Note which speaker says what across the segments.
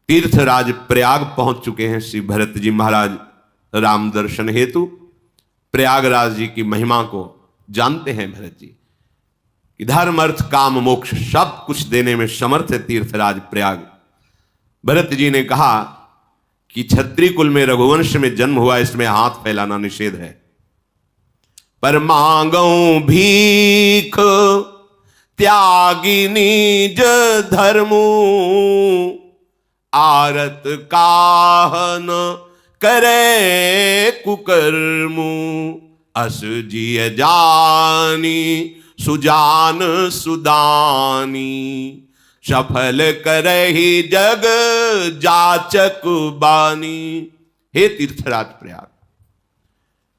Speaker 1: तीर्थराज प्रयाग पहुंच चुके हैं श्री भरत जी महाराज राम दर्शन हेतु। प्रयागराज जी की महिमा को जानते हैं भरत जी कि धर्म अर्थ काम मोक्ष सब कुछ देने में समर्थ है तीर्थराज प्रयाग। भरत जी ने कहा कि क्षत्रिय कुल में रघुवंश में जन्म हुआ, इसमें हाथ फैलाना निषेध है। पर मांगो भीख त्यागी निज धर्मु, आरत काहन करे कुकर्मु, अस जिय जानी सुजान सुदानी, सफल करहि जग जाचक बानी। हे तीर्थराज प्रयाग,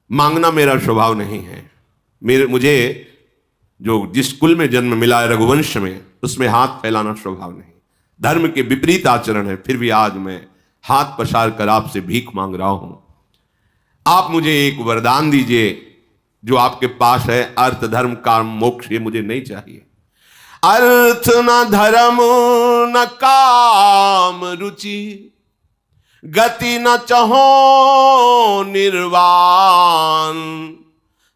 Speaker 1: मांगना मेरा स्वभाव नहीं है। मुझे जो जिस कुल में जन्म मिला है रघुवंश में, उसमें हाथ फैलाना स्वभाव नहीं, धर्म के विपरीत आचरण है। फिर भी आज मैं हाथ पसार कर आपसे भीख मांग रहा हूं। आप मुझे एक वरदान दीजिए जो आपके पास है। अर्थ धर्म काम मोक्ष ये मुझे नहीं चाहिए। अर्थ न धर्म न काम रुचि, गति न चहो निर्वाण,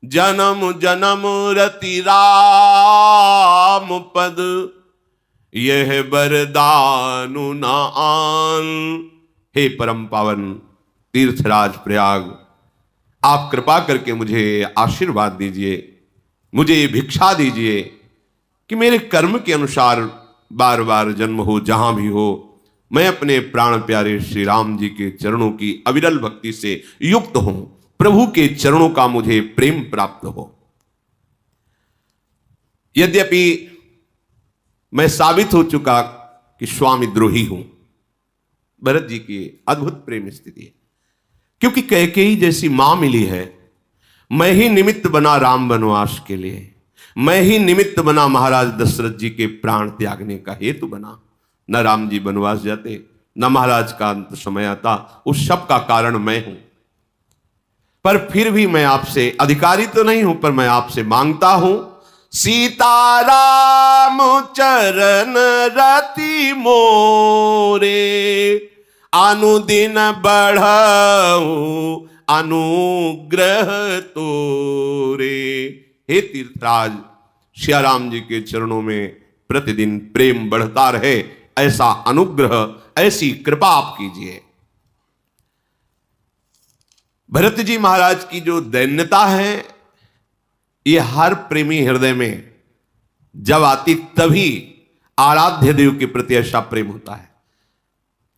Speaker 1: जन्म जन्म रति राम पद, यह वरदानु न आन। हे परम पावन तीर्थराज प्रयाग, आप कृपा करके मुझे आशीर्वाद दीजिए, मुझे भिक्षा दीजिए कि मेरे कर्म के अनुसार बार बार जन्म हो, जहां भी हो, मैं अपने प्राण प्यारे श्री राम जी के चरणों की अविरल भक्ति से युक्त हूं, प्रभु के चरणों का मुझे प्रेम प्राप्त हो। यद्यपि मैं साबित हो चुका कि स्वामी द्रोही हूं, भरत जी की अद्भुत प्रेम स्थिति है, क्योंकि कैकेयी जैसी मां मिली है। मैं ही निमित्त बना राम वनवास के लिए, मैं ही निमित्त बना महाराज दशरथ जी के प्राण त्यागने का हेतु बना। न राम जी वनवास जाते, न महाराज का अंत समय आता, उस सब का कारण मैं हूं। पर फिर भी मैं आपसे अधिकारी तो नहीं हूं, पर मैं आपसे मांगता हूं, सीताराम चरण रति मोरे, अनुदिन बढ़ऊ अनुग्रह तोरे। हे तीर्थराज, श्याराम जी के चरणों में प्रतिदिन प्रेम बढ़ता रहे, ऐसा अनुग्रह, ऐसी कृपा आप कीजिए। भरत जी महाराज की जो दैन्यता है, ये हर प्रेमी हृदय में जब आती तभी आराध्य देव के प्रति ऐसा प्रेम होता है।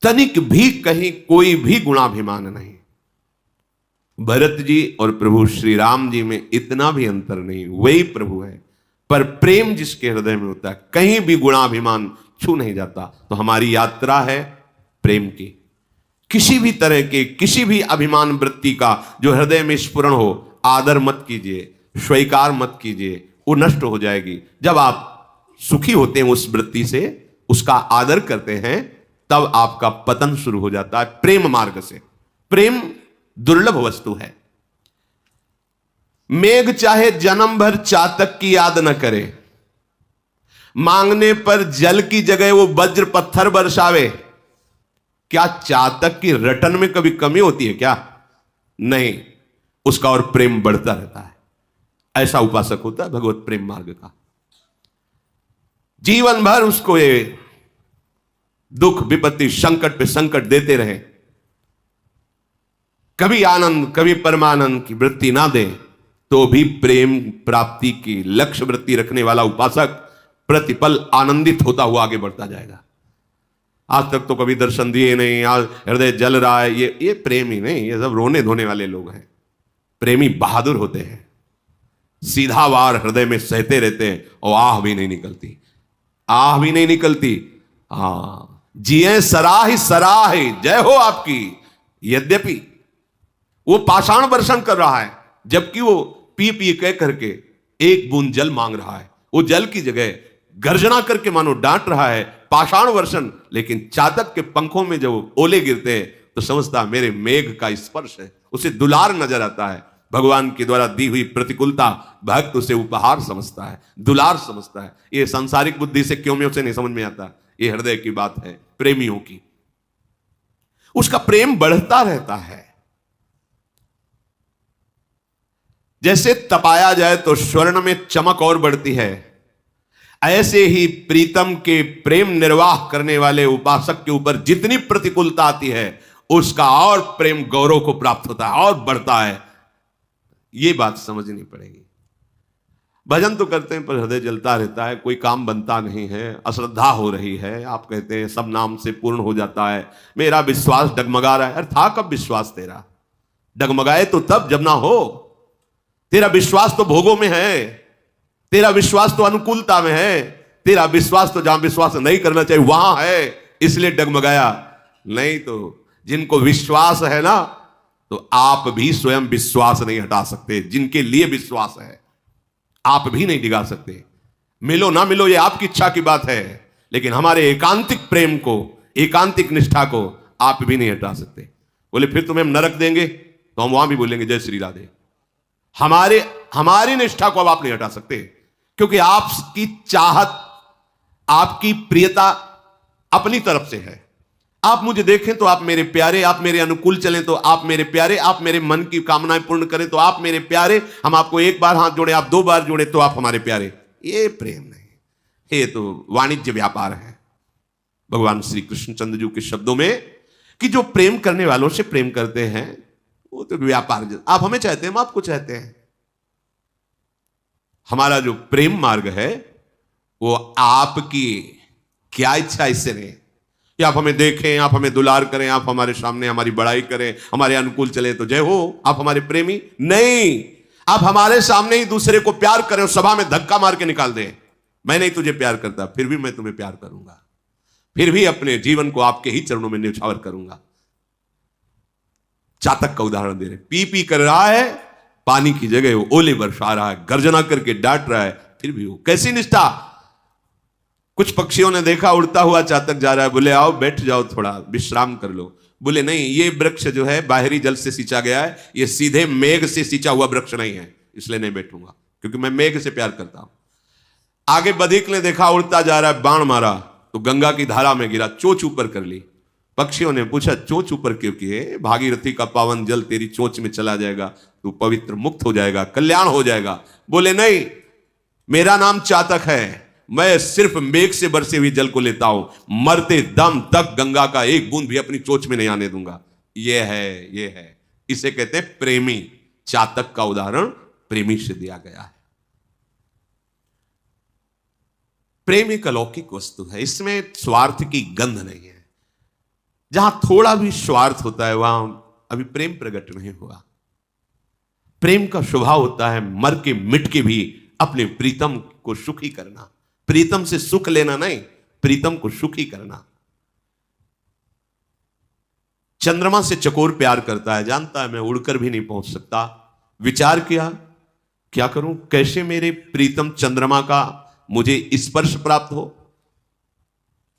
Speaker 1: तनिक भी कहीं कोई भी गुणाभिमान नहीं। भरत जी और प्रभु श्री राम जी में इतना भी अंतर नहीं, वही प्रभु है, पर प्रेम जिसके हृदय में होता है, कहीं भी गुणाभिमान छू नहीं जाता। तो हमारी यात्रा है प्रेम की। किसी भी तरह के, किसी भी अभिमान वृत्ति का जो हृदय में स्फुरण हो, आदर मत कीजिए, स्वीकार मत कीजिए, वो नष्ट हो जाएगी। जब आप सुखी होते हैं उस वृत्ति से, उसका आदर करते हैं, तब आपका पतन शुरू हो जाता है प्रेम मार्ग से। प्रेम दुर्लभ वस्तु है। मेघ चाहे जन्म भर चातक की याद न करे, मांगने पर जल की जगह वो वज्र पत्थर बरसावे। क्या चातक की रटन में कभी कमी होती है क्या? नहीं, उसका और प्रेम बढ़ता रहता है। ऐसा उपासक होता है भगवत प्रेम मार्ग का। जीवन भर उसको ये दुख विपत्ति संकट पे संकट देते रहे, कभी आनंद कभी परमानंद की वृत्ति ना दे, तो भी प्रेम प्राप्ति की लक्ष्य वृत्ति रखने वाला उपासक प्रतिपल आनंदित होता हुआ आगे बढ़ता जाएगा। आज तक तो कभी दर्शन दिए नहीं, आज हृदय जल रहा है, ये प्रेम ही नहीं, ये सब रोने धोने वाले लोग हैं। प्रेमी बहादुर होते हैं, सीधा वार हृदय में सहते रहते हैं और आह भी नहीं निकलती, आह भी नहीं निकलती। जिए सराह सराह, जय हो आपकी। यद्यपि वो पाषाण वर्षण कर रहा है, जबकि वो पी पी कह करके एक बूंद जल मांग रहा है, वो जल की जगह गर्जना करके मानो डांट रहा है, पाषाण वर्षण। लेकिन चातक के पंखों में जब ओले गिरते हैं तो समझता मेरे मेघ का स्पर्श है, उसे दुलार नजर आता है। भगवान के द्वारा दी हुई प्रतिकूलता भक्त उसे उपहार समझता है, दुलार समझता है। ये सांसारिक बुद्धि से क्यों में उसे नहीं समझ में आता। ये हृदय की बात है प्रेमियों की। उसका प्रेम बढ़ता रहता है। जैसे तपाया जाए तो स्वर्ण में चमक और बढ़ती है, ऐसे ही प्रीतम के प्रेम निर्वाह करने वाले उपासक के ऊपर जितनी प्रतिकूलता आती है उसका और प्रेम गौरव को प्राप्त होता है और बढ़ता है। यह बात समझनी पड़ेगी। भजन तो करते हैं पर हृदय जलता रहता है, कोई काम बनता नहीं है, अश्रद्धा हो रही है। आप कहते हैं सब नाम से पूर्ण हो जाता है, मेरा विश्वास डगमगा रहा है। अरे था कब विश्वास तेरा? डगमगाए तो तब जब ना हो। तेरा विश्वास तो भोगों में है, तेरा विश्वास तो अनुकूलता में है, तेरा विश्वास तो जहां विश्वास नहीं करना चाहिए वहां है, इसलिए डगमगाया। नहीं तो जिनको विश्वास है ना, तो आप भी स्वयं विश्वास नहीं हटा सकते। जिनके लिए विश्वास है आप भी नहीं डिगा सकते। मिलो ना मिलो ये आपकी इच्छा की बात है, लेकिन हमारे एकांतिक प्रेम को, एकांतिक निष्ठा को आप भी नहीं हटा सकते। बोले फिर तुम्हें हम नरक देंगे, तो हम वहां भी बोलेंगे जय श्री राधे। हमारी निष्ठा को अब आप नहीं हटा सकते, क्योंकि आपकी चाहत, आपकी प्रियता अपनी तरफ से है। आप मुझे देखें तो आप मेरे प्यारे, आप मेरे अनुकूल चलें तो आप मेरे प्यारे, आप मेरे मन की कामनाएं पूर्ण करें तो आप मेरे प्यारे, हम आपको एक बार हाथ जोड़े, आप 2 बार जोड़े तो आप हमारे प्यारे। ये प्रेम नहीं, ये तो वाणिज्य व्यापार है। भगवान श्री कृष्णचंद्र जी के शब्दों में कि जो प्रेम करने वालों से प्रेम करते हैं वो तो व्यापार। आप हमें चाहते हैं, हम आपको चाहते हैं। हमारा जो प्रेम मार्ग है वो आपकी क्या इच्छा इससे नहीं कि आप हमें देखें, आप हमें दुलार करें, आप हमारे सामने हमारी बड़ाई करें, हमारे अनुकूल चले तो जय हो, आप हमारे प्रेमी नहीं। आप हमारे सामने ही दूसरे को प्यार करें और सभा में धक्का मार के निकाल दें, मैं नहीं तुझे प्यार करता, फिर भी मैं तुम्हें प्यार करूंगा, फिर भी अपने जीवन को आपके ही चरणों में न्यौछावर करूंगा। चातक का उदाहरण दे रहे, पी पी कर रहा है, पानी की जगह वो ओले बरसा रहा है, गर्जना करके डांट रहा है, फिर भी वो कैसी निष्ठा। कुछ पक्षियों ने देखा उड़ता हुआ चातक जा रहा है, बोले आओ बैठ जाओ, थोड़ा विश्राम कर लो। बोले नहीं, ये वृक्ष जो है बाहरी जल से सींचा गया है, ये सीधे मेघ से सींचा हुआ वृक्ष नहीं है, इसलिए नहीं बैठूंगा, क्योंकि मैं मेघ से प्यार करता हूं। आगे बधिक ने देखा उड़ता जा रहा है, बाण मारा तो गंगा की धारा में गिरा, चोंच ऊपर कर ली। पक्षियों ने पूछा चोंच ऊपर क्यों किए? भागीरथी का पावन जल तेरी चोंच में चला जाएगा, तू पवित्र मुक्त हो जाएगा, कल्याण हो जाएगा। बोले नहीं, मेरा नाम चातक है, मैं सिर्फ मेघ से बरसे हुई जल को लेता हूं, मरते दम तक गंगा का एक बूंद भी अपनी चोंच में नहीं आने दूंगा। ये है, इसे कहते हैं प्रेमी। चातक का उदाहरण प्रेमी से दिया गया है। प्रेम एक अलौकिक वस्तु है, इसमें स्वार्थ की गंध नहीं है। जहां थोड़ा भी स्वार्थ होता है वहां अभी प्रेम प्रकट नहीं हुआ। प्रेम का स्वभाव होता है मर के मिट के भी अपने प्रीतम को सुखी करना, प्रीतम से सुख लेना नहीं, प्रीतम को सुखी करना। चंद्रमा से चकोर प्यार करता है, जानता है मैं उड़कर भी नहीं पहुंच सकता। विचार किया क्या करूं, कैसे मेरे प्रीतम चंद्रमा का मुझे स्पर्श प्राप्त हो।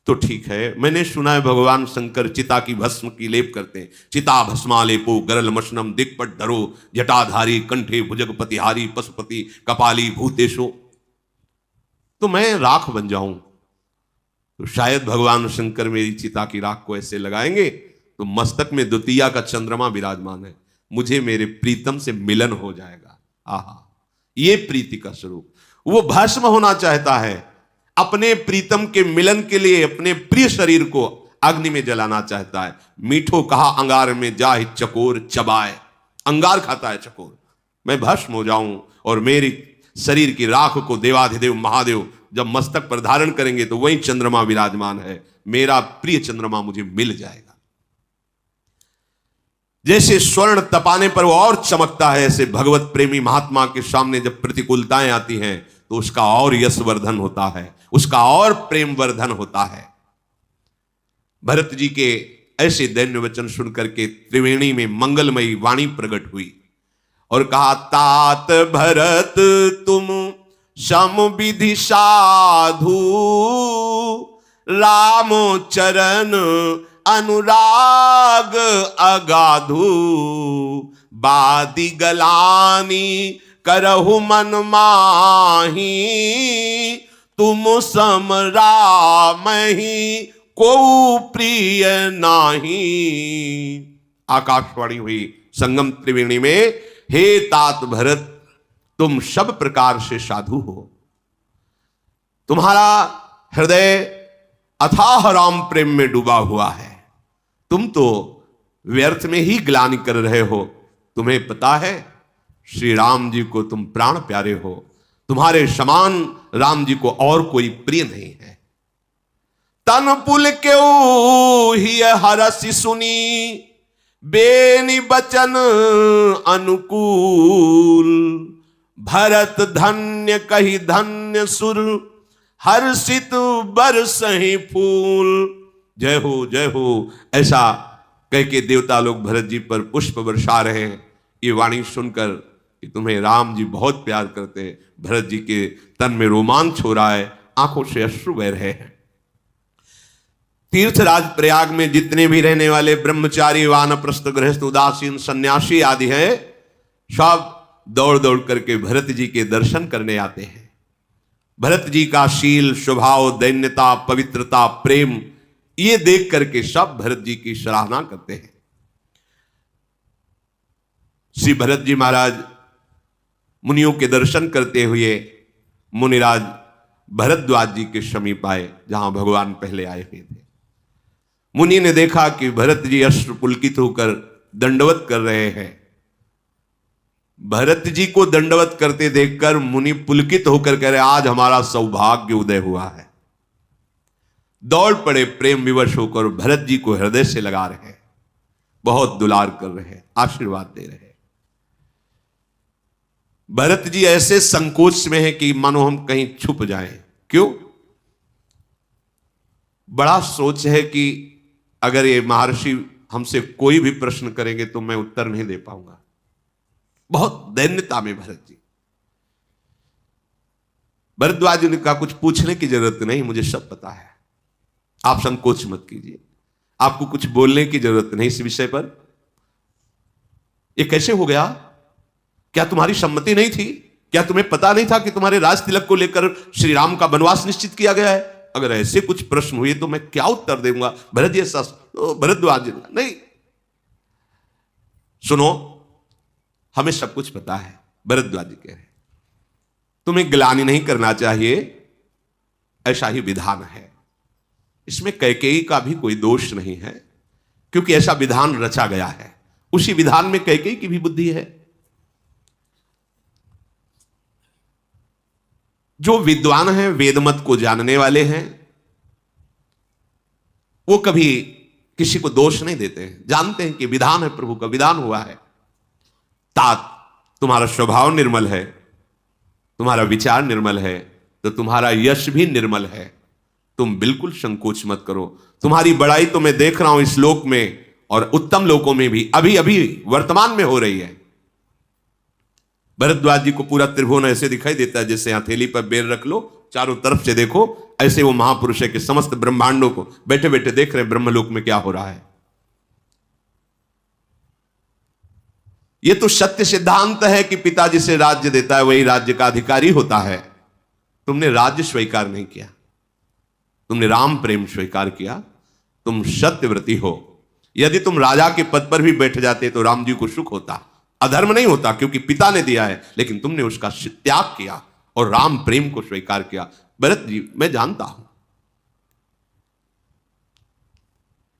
Speaker 1: तो ठीक है, मैंने सुना है भगवान शंकर चिता की भस्म की लेप करते हैं। चिता भस्मा लेपो गरल मशनम दिक्पट धरो जटाधारी कंठे भुजगपतिहारी पशुपति कपाली भूतेशो। तो मैं राख बन जाऊं, तो शायद भगवान शंकर मेरी चिता की राख को ऐसे लगाएंगे तो मस्तक में द्वितीया का चंद्रमा विराजमान है, मुझे मेरे प्रीतम से मिलन हो जाएगा। आहा, ये प्रीति का स्वरूप। वो भस्म होना चाहता है, अपने प्रीतम के मिलन के लिए अपने प्रिय शरीर को अग्नि में जलाना चाहता है। मीठो कहा अंगार में जाहि चकोर चबाए, अंगार खाता है चकोर। मैं भस्म हो जाऊं और मेरी शरीर की राख को देवाधिदेव महादेव जब मस्तक पर धारण करेंगे तो वही चंद्रमा विराजमान है, मेरा प्रिय चंद्रमा मुझे मिल जाएगा। जैसे स्वर्ण तपाने पर वो और चमकता है, ऐसे भगवत प्रेमी महात्मा के सामने जब प्रतिकूलताएं आती हैं तो उसका और यशवर्धन होता है, उसका और प्रेम वर्धन होता है। भरत जी के ऐसे दैन्य वचन सुनकर के त्रिवेणी में मंगलमयी वाणी प्रकट हुई और कहा, तात भरत तुम सम विधि साधु, राम चरण अनुराग अगाधु, बादी गलानी करहु मन माही, तुम सम राम ही को प्रिय नाही। आकाशवाणी हुई संगम त्रिवेणी में, हे तात भरत तुम सब प्रकार से साधु हो, तुम्हारा हृदय अथाह राम प्रेम में डूबा हुआ है, तुम तो व्यर्थ में ही ग्लानि कर रहे हो। तुम्हें पता है श्री राम जी को तुम प्राण प्यारे हो, तुम्हारे समान राम जी को और कोई प्रिय नहीं है। तन पुल क्यों ही हरसि सुनी, बेनि बचन अनुकूल। भरत धन्य कही धन्य सुर, हर्षित बरसहि फूल। जय हो ऐसा कह के देवता लोग भरत जी पर पुष्प बरसा रहे हैं। ये वाणी सुनकर कि तुम्हें राम जी बहुत प्यार करते हैं, भरत जी के तन में रोमांच हो रहा है, आंखों से अश्रु बह रहे हैं। तीर्थराज प्रयाग में जितने भी रहने वाले ब्रह्मचारी, वानप्रस्थ, गृहस्थ, उदासीन, सन्यासी आदि हैं, सब दौड़ दौड़ करके भरत जी के दर्शन करने आते हैं। भरत जी का शील, स्वभाव, दैन्यता, पवित्रता, प्रेम, ये देख करके सब भरत जी की सराहना करते हैं। श्री भरत जी महाराज मुनियों के दर्शन करते हुए मुनिराज भरद्वाज जी के समीप आए, जहां भगवान पहले आए हुए थे। मुनि ने देखा कि भरत जी अश्रु पुलकित होकर दंडवत कर रहे हैं। भरत जी को दंडवत करते देखकर मुनि पुलकित होकर कह रहे, आज हमारा सौभाग्य उदय हुआ है। दौड़ पड़े, प्रेम विवश होकर भरत जी को हृदय से लगा रहे हैं, बहुत दुलार कर रहे हैं, आशीर्वाद दे रहे हैं। भरत जी ऐसे संकोच में है कि मानो हम कहीं छुप जाएं। क्यों? बड़ा सोच है कि अगर ये महर्षि हमसे कोई भी प्रश्न करेंगे तो मैं उत्तर नहीं दे पाऊंगा। बहुत दैन्यता में भरत जी। भरद्वाज ने कहा, कुछ पूछने की जरूरत नहीं, मुझे सब पता है, आप संकोच मत कीजिए, आपको कुछ बोलने की जरूरत नहीं इस विषय पर। ये कैसे हो गया? क्या तुम्हारी सम्मति नहीं थी? क्या तुम्हें पता नहीं था कि तुम्हारे राज तिलक को लेकर श्री राम का वनवास निश्चित किया गया है? अगर ऐसे कुछ प्रश्न हुए तो मैं क्या उत्तर दूंगा? भरत जी भरद्वाज जी, नहीं, सुनो, हमें सब कुछ पता है। भरद्वाज जी कह रहे, तुम्हें ग्लानि नहीं करना चाहिए, ऐसा ही विधान है। इसमें कैकेयी का भी कोई दोष नहीं है, क्योंकि ऐसा विधान रचा गया है। उसी विधान में कैकेयी की भी बुद्धि है। जो विद्वान हैं, वेदमत को जानने वाले हैं, वो कभी किसी को दोष नहीं देते हैं, जानते हैं कि विधान है, प्रभु का विधान हुआ है। तात, तुम्हारा स्वभाव निर्मल है, तुम्हारा विचार निर्मल है, तो तुम्हारा यश भी निर्मल है। तुम बिल्कुल संकोच मत करो। तुम्हारी बड़ाई तो मैं देख रहा हूं इस लोक में और उत्तम लोकों में भी अभी अभी वर्तमान में हो रही है। भरद्वाज जी को पूरा त्रिभुवन ऐसे दिखाई देता है जैसे हथेली पर बेर रख लो, चारों तरफ से देखो, ऐसे वो महापुरुष है कि समस्त ब्रह्मांडों को बैठे बैठे देख रहे हैं ब्रह्मलोक में क्या हो रहा है। ये तो सत्य सिद्धांत है कि पिता जिसे राज्य देता है वही राज्य का अधिकारी होता है। तुमने राज्य स्वीकार नहीं किया, तुमने राम प्रेम स्वीकार किया, तुम सत्यव्रती हो। यदि तुम राजा के पद पर भी बैठ जाते तो राम जी को सुख होता, अधर्म नहीं होता, क्योंकि पिता ने दिया है, लेकिन तुमने उसका त्याग किया और राम प्रेम को स्वीकार किया। भरत जी, मैं जानता हूं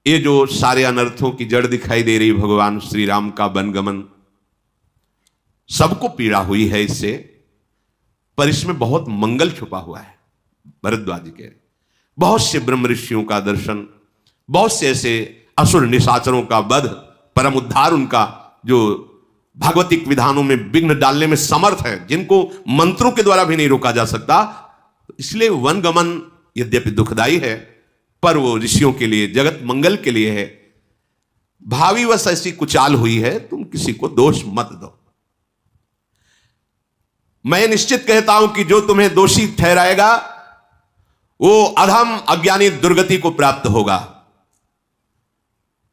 Speaker 1: ये जो सारे अनर्थों की जड़ दिखाई दे रही भगवान श्री राम का वनगमन, सबको पीड़ा हुई है इससे, पर इसमें बहुत मंगल छुपा हुआ है। भरद्वाज जी कह रहे, बहुत से ब्रह्म ऋषियों का दर्शन, बहुत से ऐसे असुर निशाचरों का वध, परम उद्धार उनका, जो भागवतिक विधानों में विघ्न डालने में समर्थ है, जिनको मंत्रों के द्वारा भी नहीं रोका जा सकता। इसलिए वनगमन यद्यपि दुखदाई है, पर वो ऋषियों के लिए, जगत मंगल के लिए है। भावी वश ऐसी कुचाल हुई है, तुम किसी को दोष मत दो। मैं निश्चित कहता हूं कि जो तुम्हें दोषी ठहराएगा वो अधम अज्ञानी दुर्गति को प्राप्त होगा।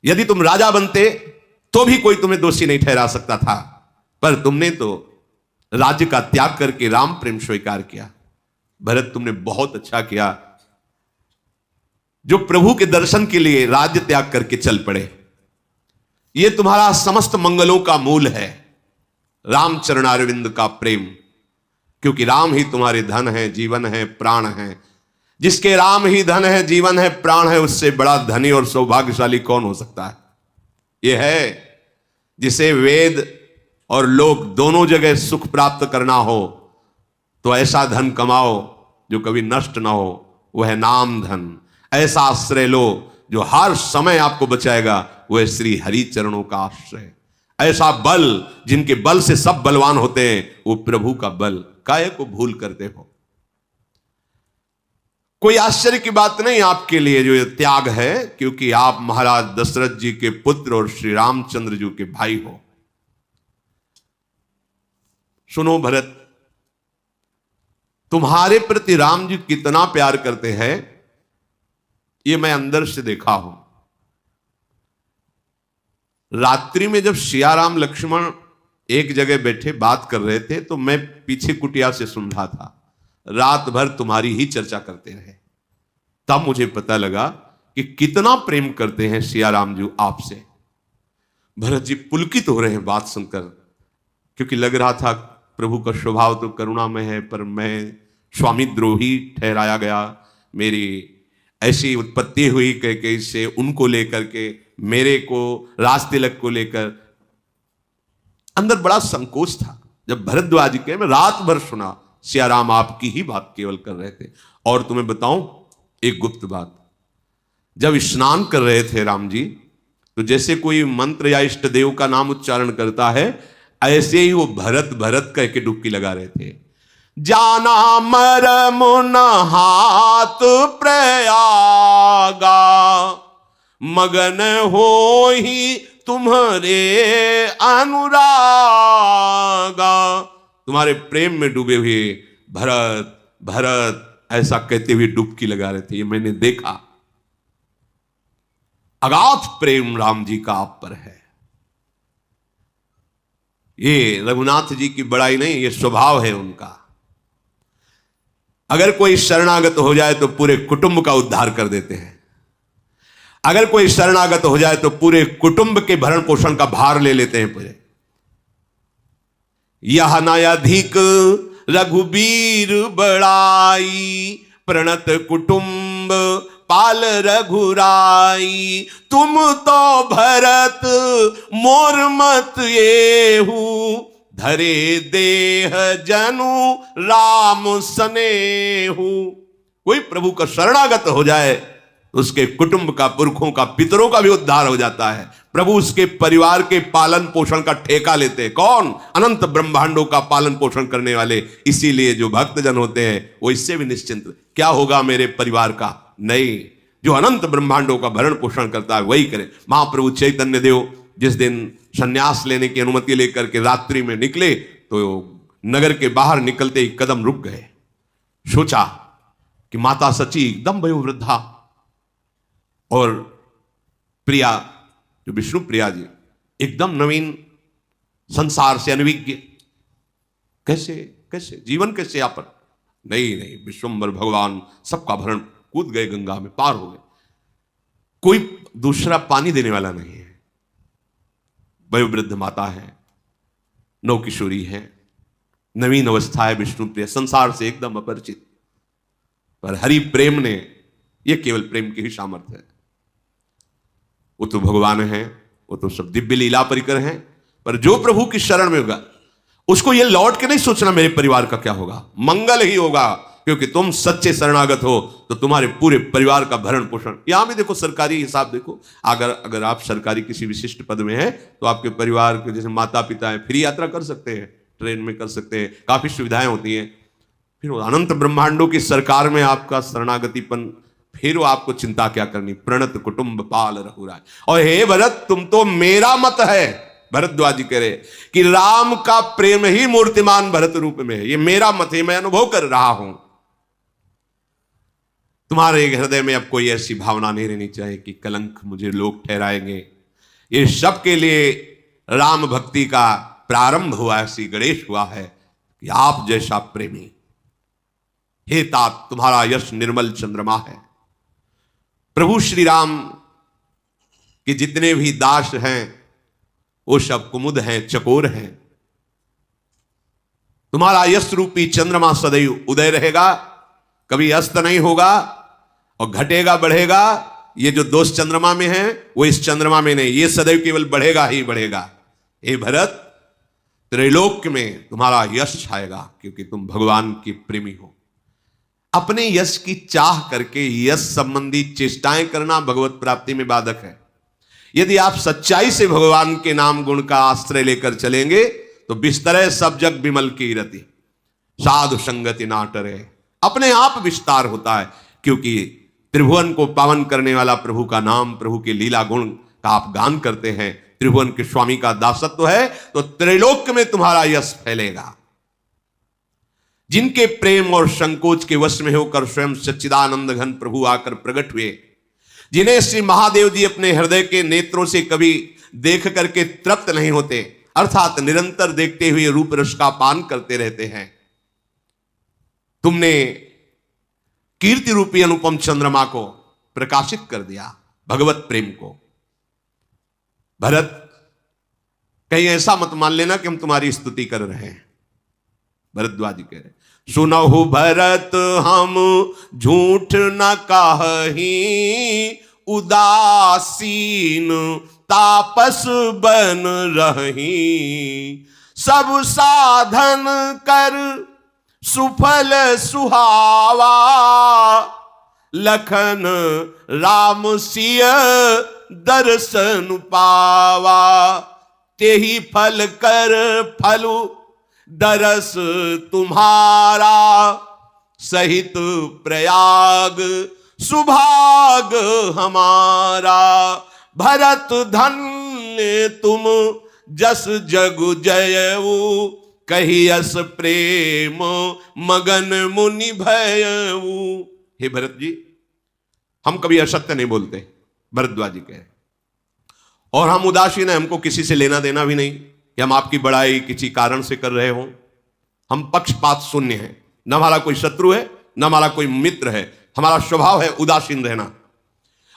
Speaker 1: यदि तुम राजा बनते तो भी कोई तुम्हें दोषी नहीं ठहरा सकता था, पर तुमने तो राज्य का त्याग करके राम प्रेम स्वीकार किया। भरत, तुमने बहुत अच्छा किया। जो प्रभु के दर्शन के लिए राज्य त्याग करके चल पड़े। यह तुम्हारा समस्त मंगलों का मूल है, रामचरणारविंद का प्रेम, क्योंकि राम ही तुम्हारे धन है, जीवन है, प्राण है। जिसके राम ही धन है, जीवन है, प्राण है, उससे बड़ा धनी और सौभाग्यशाली कौन हो सकता है? यह है जिसे वेद और लोक दोनों जगह सुख प्राप्त करना हो तो ऐसा धन कमाओ जो कभी नष्ट ना हो, वह है नाम धन। ऐसा आश्रय लो जो हर समय आपको बचाएगा, वह श्री हरि चरणों का आश्रय। ऐसा बल जिनके बल से सब बलवान होते हैं, वो प्रभु का बल। काहे को भूल करते हो? कोई आश्चर्य की बात नहीं आपके लिए जो ये त्याग है, क्योंकि आप महाराज दशरथ जी के पुत्र और श्री रामचंद्र जी के भाई हो। सुनो भरत, तुम्हारे प्रति राम जी कितना प्यार करते हैं, ये मैं अंदर से देखा हूं। रात्रि में जब सियाराम लक्ष्मण एक जगह बैठे बात कर रहे थे तो मैं पीछे कुटिया से सुन रहा था। रात भर तुम्हारी ही चर्चा करते रहे। तब मुझे पता लगा कि कितना प्रेम करते हैं सियाराम जी आपसे। भरत जी पुलकित हो रहे हैं बात सुनकर, क्योंकि लग रहा था प्रभु का स्वभाव तो करुणामय है, पर मैं स्वामी द्रोही ठहराया गया। मेरी ऐसी उत्पत्ति हुई कैकेयी से, उनको लेकर के, मेरे को, राज तिलक को लेकर अंदर बड़ा संकोच था। जब भरद्वाज के मैं रात भर सुना, सियाराम आपकी ही बात केवल कर रहे थे। और तुम्हें बताऊं एक गुप्त बात, जब स्नान कर रहे थे राम जी, तो जैसे कोई मंत्र या इष्ट देव का नाम उच्चारण करता है, ऐसे ही वो भरत भरत कह के डुबकी लगा रहे थे। जाना मरम न हाथ प्रयागा, मगन हो ही तुम्हारे अनुरागा। तुम्हारे प्रेम में डूबे हुए भरत भरत ऐसा कहते हुए डुबकी लगा रहे थे। ये मैंने देखा। अगाध प्रेम राम जी का आप पर है। ये रघुनाथ जी की बड़ाई नहीं, ये स्वभाव है उनका। अगर कोई शरणागत हो जाए तो पूरे कुटुंब का उद्धार कर देते हैं। अगर कोई शरणागत हो जाए तो पूरे कुटुंब के भरण पोषण का भार ले लेते हैं पूरे। यह नयाधिक रघुबीर बड़ाई, प्रणत कुटुंब पाल रघुराई। तुम तो भरत मोर मत येहू, धरे देह जनु राम सनेहू। कोई प्रभु का शरणागत हो जाए, उसके कुटुंब का, पुरखों का, पितरों का भी उद्धार हो जाता है। प्रभु उसके परिवार के पालन पोषण का ठेका लेते हैं। कौन? अनंत ब्रह्मांडों का पालन पोषण करने वाले। इसीलिए जो भक्तजन होते हैं वो इससे भी निश्चिंत, क्या होगा मेरे परिवार का? नहीं, जो अनंत ब्रह्मांडों का भरण पोषण करता है वही करे। महाप्रभु चैतन्य देव जिस दिन संन्यास लेने की अनुमति लेकर के रात्रि में निकले, तो नगर के बाहर निकलते ही कदम रुक गए। सोचा कि माता सची एकदम वयोवृद्धा और प्रिया जो विष्णु प्रिया जी एकदम नवीन, संसार से अनभिज्ञ, कैसे कैसे जीवन कैसे यापन? नहीं नहीं, विश्वंभर भगवान सबका भरण, कूद गए गंगा में, पार हो गए। कोई दूसरा पानी देने वाला नहीं है। वयोवृद्ध माता है, नवकिशोरी है, नवीन अवस्था है, विष्णु प्रिया, संसार से एकदम अपरिचित। पर हरि प्रेम ने, यह केवल प्रेम की ही सामर्थ्य है। वो तो भगवान है, वो तो सब दिव्य लीला परिकर हैं, पर जो प्रभु की शरण में होगा उसको ये लौट के नहीं सोचना मेरे परिवार का क्या होगा, मंगल ही होगा। क्योंकि तुम सच्चे शरणागत हो तो तुम्हारे पूरे परिवार का भरण पोषण। यहां भी देखो, सरकारी हिसाब देखो, अगर आप सरकारी किसी विशिष्ट पद में हैं तो आपके परिवार के जैसे माता पिता हैं, फ्री यात्रा कर सकते हैं, ट्रेन में कर सकते हैं, काफी सुविधाएं होती हैं। फिर अनंत ब्रह्मांडों की सरकार में आपका शरणागतिपन, फिर वो आपको चिंता क्या करनी? प्रणत कुटुंब पाल रघुराय। और हे भरत, तुम तो मेरा मत है। भरद्वाज जी कह रहे कि राम का प्रेम ही मूर्तिमान भरत रूप में है। ये मेरा मत है, मैं अनुभव कर रहा हूं। तुम्हारे हृदय में अब कोई ऐसी भावना नहीं रहनी चाहिए कि कलंक मुझे लोग ठहराएंगे। ये सबके लिए राम भक्ति का प्रारंभ हुआ है, श्री गणेश हुआ है कि आप जैसा प्रेमी, हे तात तुम्हारा यश निर्मल चंद्रमा है। प्रभु श्री राम के जितने भी दास हैं वो सब कुमुद हैं, चकोर हैं। तुम्हारा यश रूपी चंद्रमा सदैव उदय रहेगा, कभी अस्त नहीं होगा, और घटेगा बढ़ेगा। ये जो दोष चंद्रमा में है वो इस चंद्रमा में नहीं, ये सदैव केवल बढ़ेगा ही बढ़ेगा। हे भरत, त्रैलोक्य में तुम्हारा यश छाएगा क्योंकि तुम भगवान के प्रेमी हो। अपने यश की चाह करके यश संबंधी चेष्टाएं करना भगवत प्राप्ति में बाधक है। यदि आप सच्चाई से भगवान के नाम गुण का आश्रय लेकर चलेंगे तो बिस्तरे सब जग विमल की रति, साधु संगति ना टरे, अपने आप विस्तार होता है। क्योंकि त्रिभुवन को पावन करने वाला प्रभु का नाम, प्रभु के लीला गुण का आप गान करते हैं, त्रिभुवन के स्वामी का दासत्व है, तो त्रैलोक्य में तुम्हारा यश फैलेगा। जिनके प्रेम और संकोच के वश में होकर स्वयं सच्चिदानंद घन प्रभु आकर प्रकट हुए, जिन्हें श्री महादेव जी अपने हृदय के नेत्रों से कभी देख करके तृप्त नहीं होते, अर्थात निरंतर देखते हुए रूप रस का पान करते रहते हैं, तुमने कीर्ति रूपी अनुपम चंद्रमा को प्रकाशित कर दिया, भगवत प्रेम को। भरत, कहीं ऐसा मत मान लेना कि हम तुम्हारी स्तुति कर रहे हैं। भरद्वाज जी कह रहे, सुनहु भरत हम झूठ न कहि, उदासीन तापस बन रही, सब साधन कर सुफल सुहावा, लखन राम सिय दर्शन पावा, तेहि फल कर फलु दरस तुम्हारा, सहित प्रयाग सुभाग हमारा, भरत धन्य तुम जस जगु जयऊ, कही अस प्रेम मगन मुनि भयऊ। हे भरत जी, हम कभी असत्य नहीं बोलते, भरद्वाज जी कहे, और हम उदासीन हैं, हमको किसी से लेना देना भी नहीं कि हम आपकी बड़ाई किसी कारण से कर रहे हो। हम पक्षपात शून्य हैं, न हमारा कोई शत्रु है न हमारा कोई मित्र है, हमारा स्वभाव है उदासीन रहना।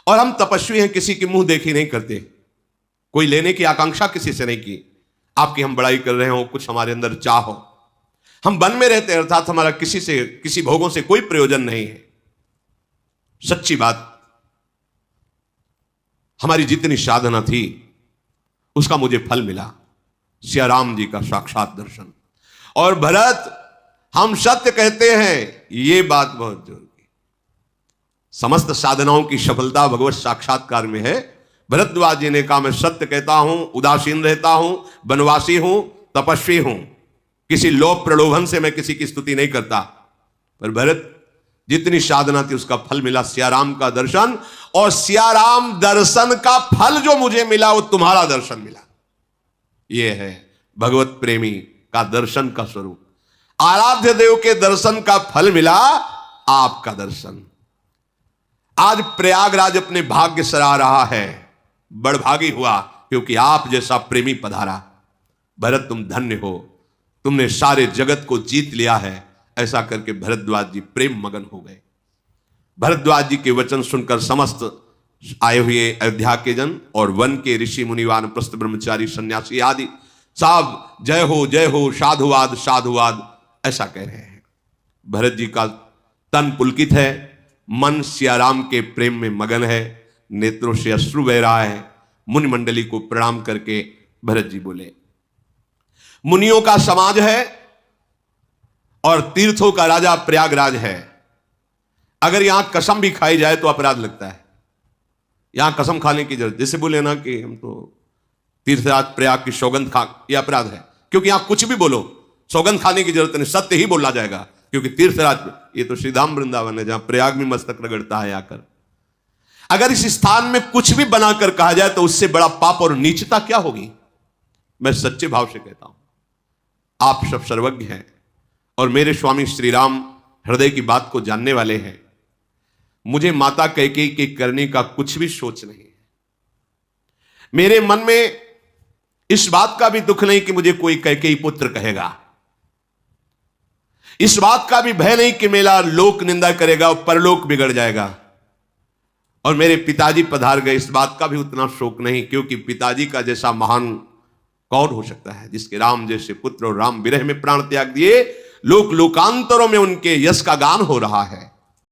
Speaker 1: और हम तपस्वी हैं, किसी की मुंह देखी नहीं करते, कोई लेने की आकांक्षा किसी से नहीं की। आपकी हम बड़ाई कर रहे हो, कुछ हमारे अंदर चाह हो, हम वन में रहते हैं, अर्थात हमारा किसी से किसी भोगों से कोई प्रयोजन नहीं है। सच्ची बात, हमारी जितनी साधना थी उसका मुझे फल मिला, सिया राम जी का साक्षात दर्शन। और भरत, हम सत्य कहते हैं, ये बात बहुत जरूरी। समस्त साधनाओं की सफलता भगवत साक्षात्कार में है। भरद्वाज जी ने कहा, मैं सत्य कहता हूं, उदासीन रहता हूं, वनवासी हूं, तपस्वी हूं, किसी लोभ प्रलोभन से मैं किसी की स्तुति नहीं करता। पर भरत, जितनी साधना थी उसका फल मिला, सियाराम का दर्शन। और सियाराम दर्शन का फल जो मुझे मिला वो तुम्हारा दर्शन मिला। ये है भगवत प्रेमी का दर्शन का स्वरूप। आराध्य देव के दर्शन का फल मिला, आपका दर्शन। आज प्रयागराज अपने भाग्य सराह रहा है, बड़भागी हुआ क्योंकि आप जैसा प्रेमी पधारा। भरत, तुम धन्य हो, तुमने सारे जगत को जीत लिया है। ऐसा करके भरद्वाज जी प्रेम मगन हो गए। भरद्वाज जी के वचन सुनकर समस्त आए हुए अयोध्या के जन और वन के ऋषि मुनि वानप्रस्थ ब्रह्मचारी सन्यासी आदि साहब जय हो, साधुवाद साधुवाद ऐसा कह रहे हैं। भरत जी का तन पुलकित है, मन सियाराम के प्रेम में मगन है, नेत्रों से अश्रु बह रहा है। मुनि मंडली को प्रणाम करके भरत जी बोले, मुनियों का समाज है और तीर्थों का राजा प्रयागराज है। अगर यहां कसम भी खाई जाए तो अपराध लगता है। यहां कसम खाने की जरूरत, जैसे बोले ना कि हम तो तीर्थराज प्रयाग की सौगंध खा, यह अपराध है। क्योंकि यहां कुछ भी बोलो, सौगंध खाने की जरूरत नहीं, सत्य ही बोला जाएगा। क्योंकि तीर्थराज, ये तो श्रीधाम वृंदावन है जहां प्रयाग में मस्तक रगड़ता है आकर। अगर इस स्थान में कुछ भी बनाकर कहा जाए तो उससे बड़ा पाप और नीचता क्या होगी। मैं सच्चे भाव से कहता हूं, आप सब सर्वज्ञ हैं और मेरे स्वामी श्री राम हृदय की बात को जानने वाले हैं। मुझे माता कैकेयी के करने का कुछ भी सोच नहीं है। मेरे मन में इस बात का भी दुख नहीं कि मुझे कोई कैकेयी पुत्र कहेगा। इस बात का भी भय नहीं कि मेरा लोक निंदा करेगा और परलोक बिगड़ जाएगा। और मेरे पिताजी पधार गए, इस बात का भी उतना शोक नहीं, क्योंकि पिताजी का जैसा महान कौन हो सकता है, जिसके राम जैसे पुत्र और राम विरह में प्राण त्याग दिए, लोक लोकांतरों में उनके यश का गान हो रहा है।